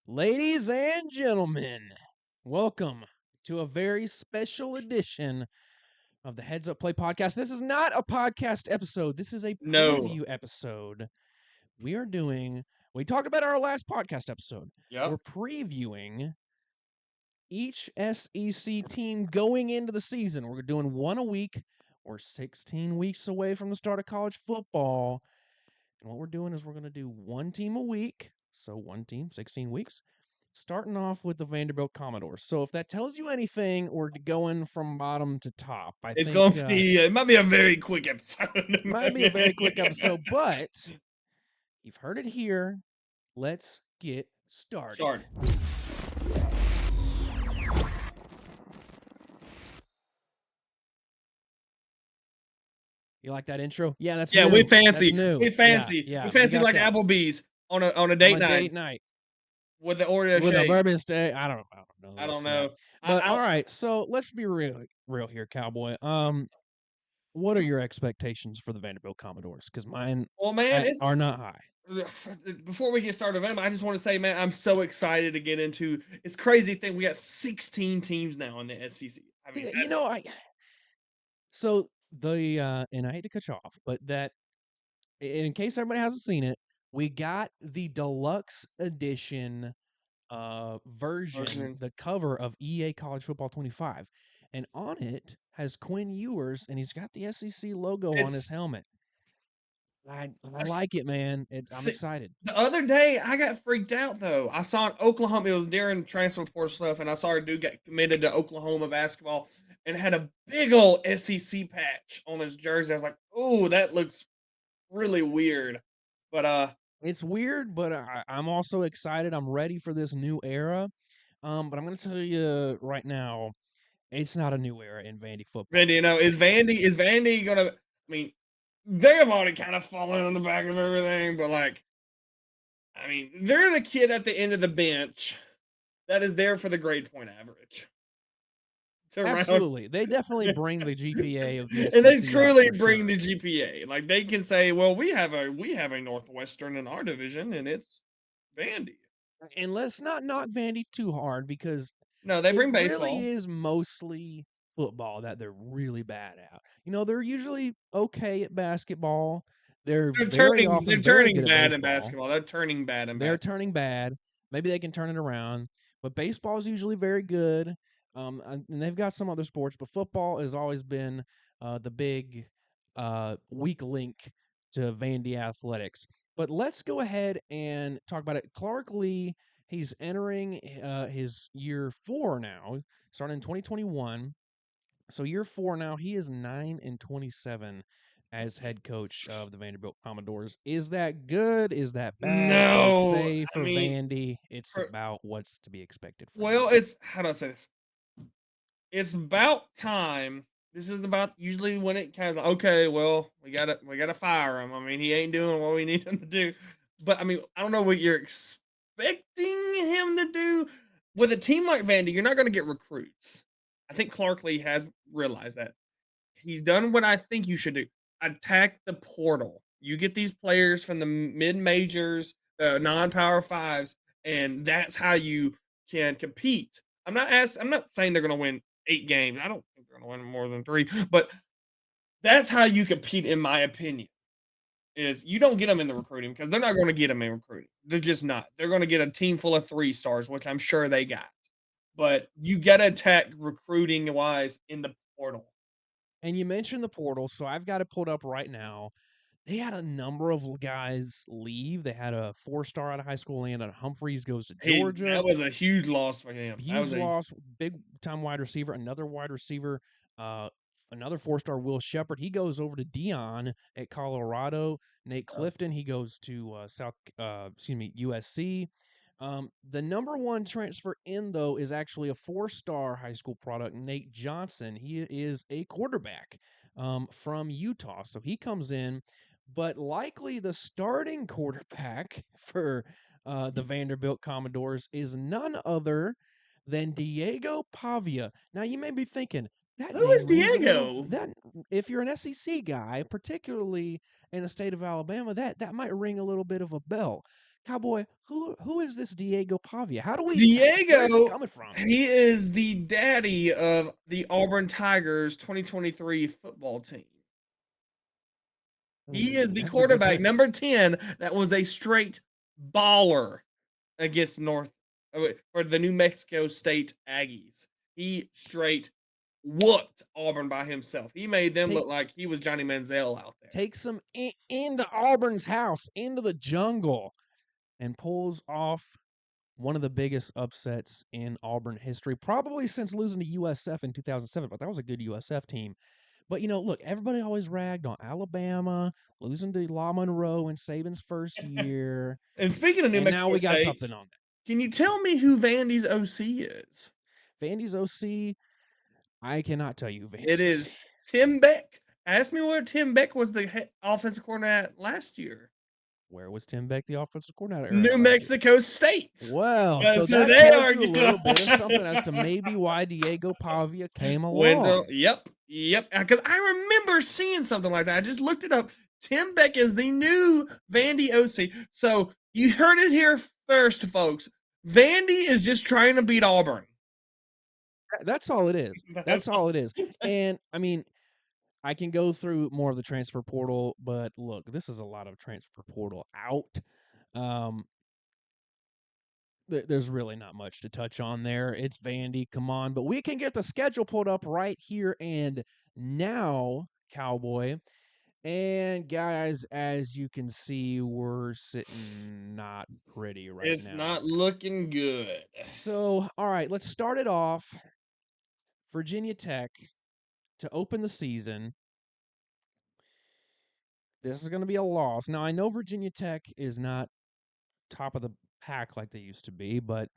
Ladies and gentlemen, welcome to a very special edition of the Heads Up Play podcast. This is not a podcast episode. This is a No. preview episode. We talked about our last podcast episode. We're Yep. previewing each SEC team going into the season. We're doing one a week. We're 16 weeks away from the start of college football. And what we're doing is we're going to do one team a week. So one team, 16 weeks. Starting off with the Vanderbilt Commodores. So if that tells you anything, we're going from bottom to top. I It's think going to be, it might be a very quick episode. might be a very quick episode, but you've heard it here. Let's get started. Start. You like that intro? Yeah, that's Yeah, new. we fancy. That's new. We fancy. Yeah, we fancy got like that. Applebee's on a date night with the Oreo with shake. a bourbon steak. I don't know. I don't know. But all right, so let's be real here, Cowboy. What are your expectations for the Vanderbilt Commodores? Because mine are not high. Before we get started, I just want to say, man, I'm so excited to get into. It's crazy thing. We got 16 teams now in the SEC. I mean, So the and I hate to cut you off, but that in case everybody hasn't seen it, we got the deluxe edition version, the cover of EA College Football 25, and on it has Quinn Ewers, and he's got the SEC logo on his helmet. I like it, man. I'm excited. The other day, I got freaked out though. I saw in Oklahoma. It was during transfer portal stuff, and I saw a dude get committed to Oklahoma basketball and had a big old SEC patch on his jersey. I was like, "Oh, that looks really weird." But it's weird, but I'm also excited. I'm ready for this new era. But I'm going to tell you right now, it's not a new era in Vandy football. Vandy, is Vandy gonna? I mean, they have already kind of fallen on the back of everything, but they're the kid at the end of the bench that is there for the grade point average. Absolutely, they definitely bring the GPA of the SEC and they truly bring sure. the GPA. Like they can say, "Well, we have a Northwestern in our division, and it's Vandy." And let's not knock Vandy too hard because no, they bring baseball. Really is mostly football that they're really bad at. They're usually okay at basketball. They're turning bad in basketball. They're turning bad in basketball. They're turning bad. Maybe they can turn it around. But baseball is usually very good. And they've got some other sports, but football has always been the big weak link to Vandy athletics. But let's go ahead and talk about it. Clark Lee, he's entering his year 4 now, starting in 2021. So year 4 now, he is 9-27 as head coach of the Vanderbilt Commodores. Is that good? Is that bad? No, I'd say for Vandy, it's about what's to be expected. Well, it's how do I say this? It's about time. This is about usually when it kind of okay. Well, we gotta fire him. I mean, he ain't doing what we need him to do. But I don't know what you're expecting him to do with a team like Vandy. You're not going to get recruits. I think Clark Lee has realized that. He's done what I think you should do. Attack the portal. You get these players from the mid majors, non-power fives, and that's how you can compete. I'm not saying they're going to win 8 games. I don't think they're going to win more than 3, but that's how you compete, in my opinion. Is you don't get them in the recruiting because they're not going to get them in recruiting. They're just not. They're going to get a team full of 3 stars, which I'm sure they got. But you got to attack recruiting wise in the portal. And you mentioned the portal, so I've got it pulled up right now. They had a number of guys leave. They had a 4-star out of high school, Landon Humphreys goes to Georgia. That was a huge loss for him. Huge loss. Big-time wide receiver. Another wide receiver, another 4-star, Will Shepard. He goes over to Dion at Colorado. Nate Clifton, he goes to USC. The number 1 transfer in, though, is actually a 4-star high school product, Nate Johnson. He is a quarterback from Utah. So he comes in, but likely the starting quarterback for the Vanderbilt Commodores is none other than Diego Pavia. Now, you may be thinking, who is Diego? If you're an SEC guy, particularly in the state of Alabama, that might ring a little bit of a bell. Cowboy, who is this Diego Pavia? How do we where is this Diego, coming from? he is the daddy of the Auburn Tigers 2023 football team. He is the That's a good quarterback, pick. number 10, that was a straight baller against for the New Mexico State Aggies. He straight whooped Auburn by himself. He made them Take look like he was Johnny Manziel out there. takes him into Auburn's house, into the jungle, and pulls off one of the biggest upsets in Auburn history, probably since losing to USF in 2007. But that was a good USF team. But look, everybody always ragged on Alabama losing to La Monroe in Saban's first year, And speaking of New and now Mexico we got State, something on that. can you tell me who Vandy's OC is? Vandy's OC, I cannot tell you It Vandy's OC. is Tim Beck. Ask me where Tim Beck was the offensive coordinator at last year. Where was Tim Beck, the offensive coordinator New at last year? Mexico State. Well, so That's who that they tells are. you a little bit of something as to maybe why Diego Pavia came Wendell. along. Yep. Because I remember seeing something like that. I just looked it up. Tim Beck is the new Vandy OC. So you heard it here first, folks. Vandy is just trying to beat Auburn. That's all it is. That's That's all it is. And I mean, I can go through more of the transfer portal, but look, this is a lot of transfer portal out. Um, there's really not much to touch on there. It's Vandy, come on, but we can get the schedule pulled up right here and now, Cowboy. And guys, as you can see, we're sitting not pretty right it's now. not looking good. So, all right, let's start it off. Virginia Tech to open the season. This is going to be a loss. Now, I know Virginia Tech is not top of the pack like they used to be, but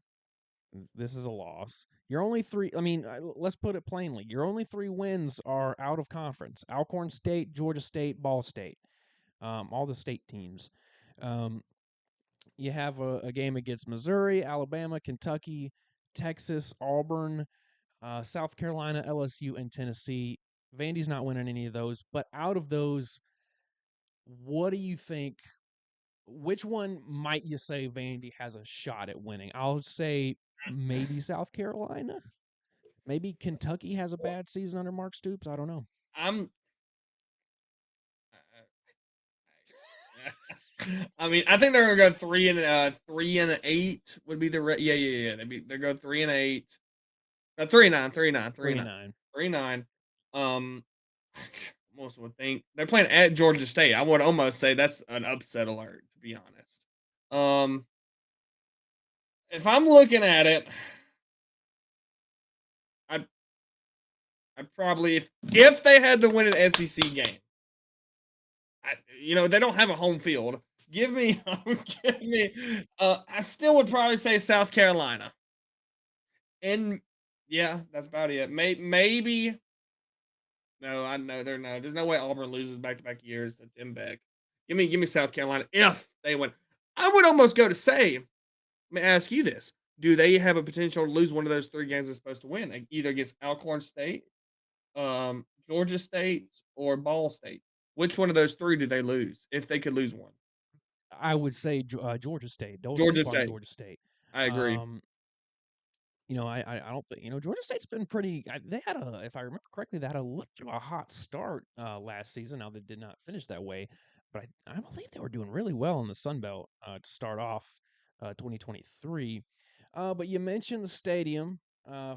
this is a loss. Your only three, I mean, let's put it plainly. Your only three wins are out of conference: Alcorn State, Georgia State, Ball State, all the state teams. Um, you have a game against Missouri, Alabama, Kentucky, Texas, Auburn, South Carolina, LSU, and Tennessee. Vandy's not winning any of those, but out of those, what do you think? Which one might you say Vandy has a shot at winning? I'll say maybe South Carolina. Maybe Kentucky has a bad season under Mark Stoops. I don't know. I'm I mean, I think they're gonna go 3-8 would be yeah. They go 3-8. 3-9, 3-9, 3-9, 3-9. 3-9. I almost would think they're playing at Georgia State. I would almost say that's an upset alert, to be honest. Um, if I'm looking at it, I'd, I'd probably if they had to win an SEC game, they don't have a home field. Give me, give me. I still would probably say South Carolina, and yeah, that's about it. Maybe no, I know they're no. There's no way Auburn loses back to back years to Tim Beck. Give me South Carolina if they win. I would almost go to say. Let me ask you this: do they have a potential to lose one of those three games they're supposed to win, either against Alcorn State, Georgia State, or Ball State? Which one of those three do they lose if they could lose one? I would say Georgia State. Don't Georgia sleep on State. Georgia State. I agree. Um, I don't think Georgia State's been pretty. They had if I remember correctly, they had a little bit of a hot start last season. Now they did not finish that way, but I believe they were doing really well in the Sun Belt to start off 2023. But you mentioned the stadium,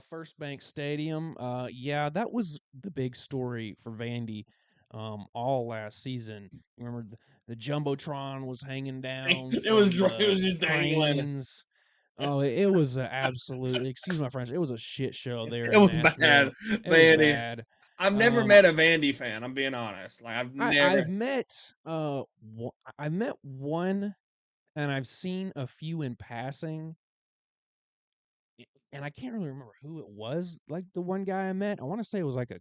First Bank Stadium. Yeah, that was the big story for Vandy all last season. You remember the jumbotron was hanging down from It was the just dangling. cranes. Oh, it was a absolute excuse my French, it was a shit show there It in was bad, Nashville. It was Vandy. bad. I've never Um, met a Vandy fan. I'm being honest. Like I've I've never. met, I've met one, and I've seen a few in passing, and I can't really remember who it was, like, the one guy I met. I wanna say it was, like, a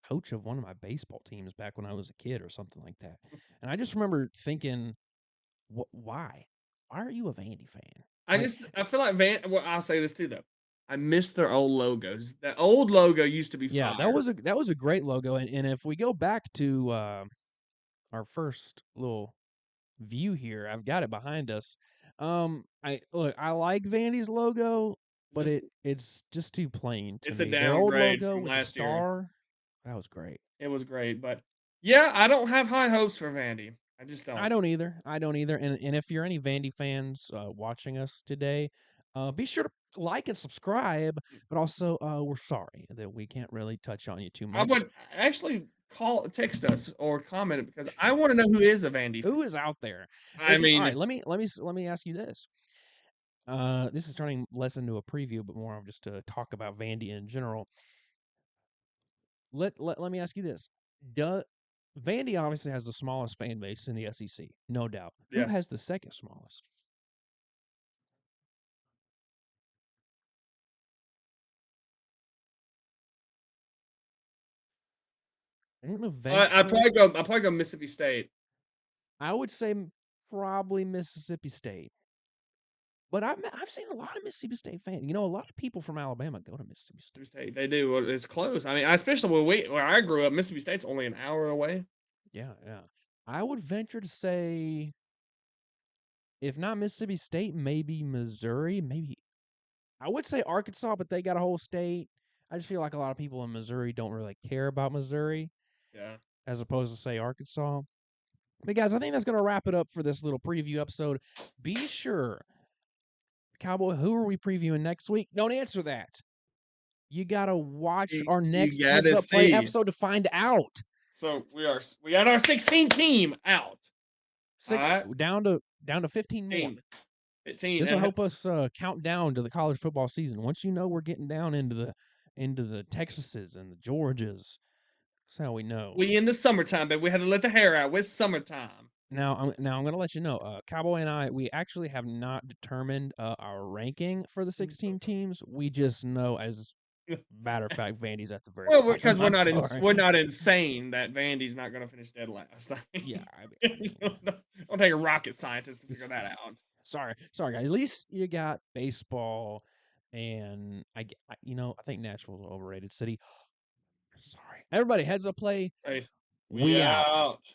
coach of one of my baseball teams back when I was a kid or something like that, and I just remember thinking, Why? Why are you a Vandy fan?" Like, I feel like Well, I'll say this too though. I miss their old logos. The old logo used to be yeah, fire. that was a great logo, and if we go back to, our first little view here, I've got it behind us. I like Vandy's logo, but Just it's just too plain to it's a me. Their old downgrade logo from with the last year. star, that was great. It was great, but yeah, I don't have high hopes for Vandy. I just I don't. don't either. I don't either. And if you're any Vandy fans watching us today, be sure to like and subscribe. But also, we're sorry that we can't really touch on you too I much. would actually text us or comment it because I wanna know who is a Vandy fan. Who is out there? I If you all mean, right, let me ask you this. This is turning less into a preview, but more of just to talk about Vandy in general. Let me ask you this. Does Vandy obviously has the smallest fan base in the SEC, no doubt. Who yeah. has the second smallest? I don't eventually. I probably go Mississippi State. I would say probably Mississippi State. But I've seen a lot of Mississippi State fans. You know, a lot of people from Alabama go to Mississippi State. Mississippi State, they do. Well, it's close. I mean, especially where I grew up, Mississippi State's only an hour away. Yeah, yeah. I would venture to say, if not Mississippi State, maybe Missouri. Maybe I would say Arkansas, but they got a whole state. I just feel like a lot of people in Missouri don't really care about Missouri, Yeah. as opposed to say Arkansas. But guys, I think that's going to wrap it up for this little preview episode. Be sure, Cowboy, who are we previewing next week? Don't answer that. You got to watch our You next Heads gotta Up Play see. episode to find out. So we got our 16 team out. All Six right, down to 15 more. 15, 15, This will and help us count down to the college football season. Once you know we're getting down into the Texases and the Georgias, that's how we know. we in the summertime, but we had to let the hair out. It's summertime. Now I'm gonna let you know. Cowboy and I, we actually have not determined our ranking for the 16 teams. We just know, as matter of fact, Vandy's at the very Well, bottom. because I'm sorry. we're not insane that Vandy's not going to finish dead last. Yeah, I mean, Don't take a rocket scientist to figure it's that out. sorry, guys. At least you got baseball, and you know, I think Nashville's an overrated city. Sorry, everybody. Heads up, play. Hey, we We out. out.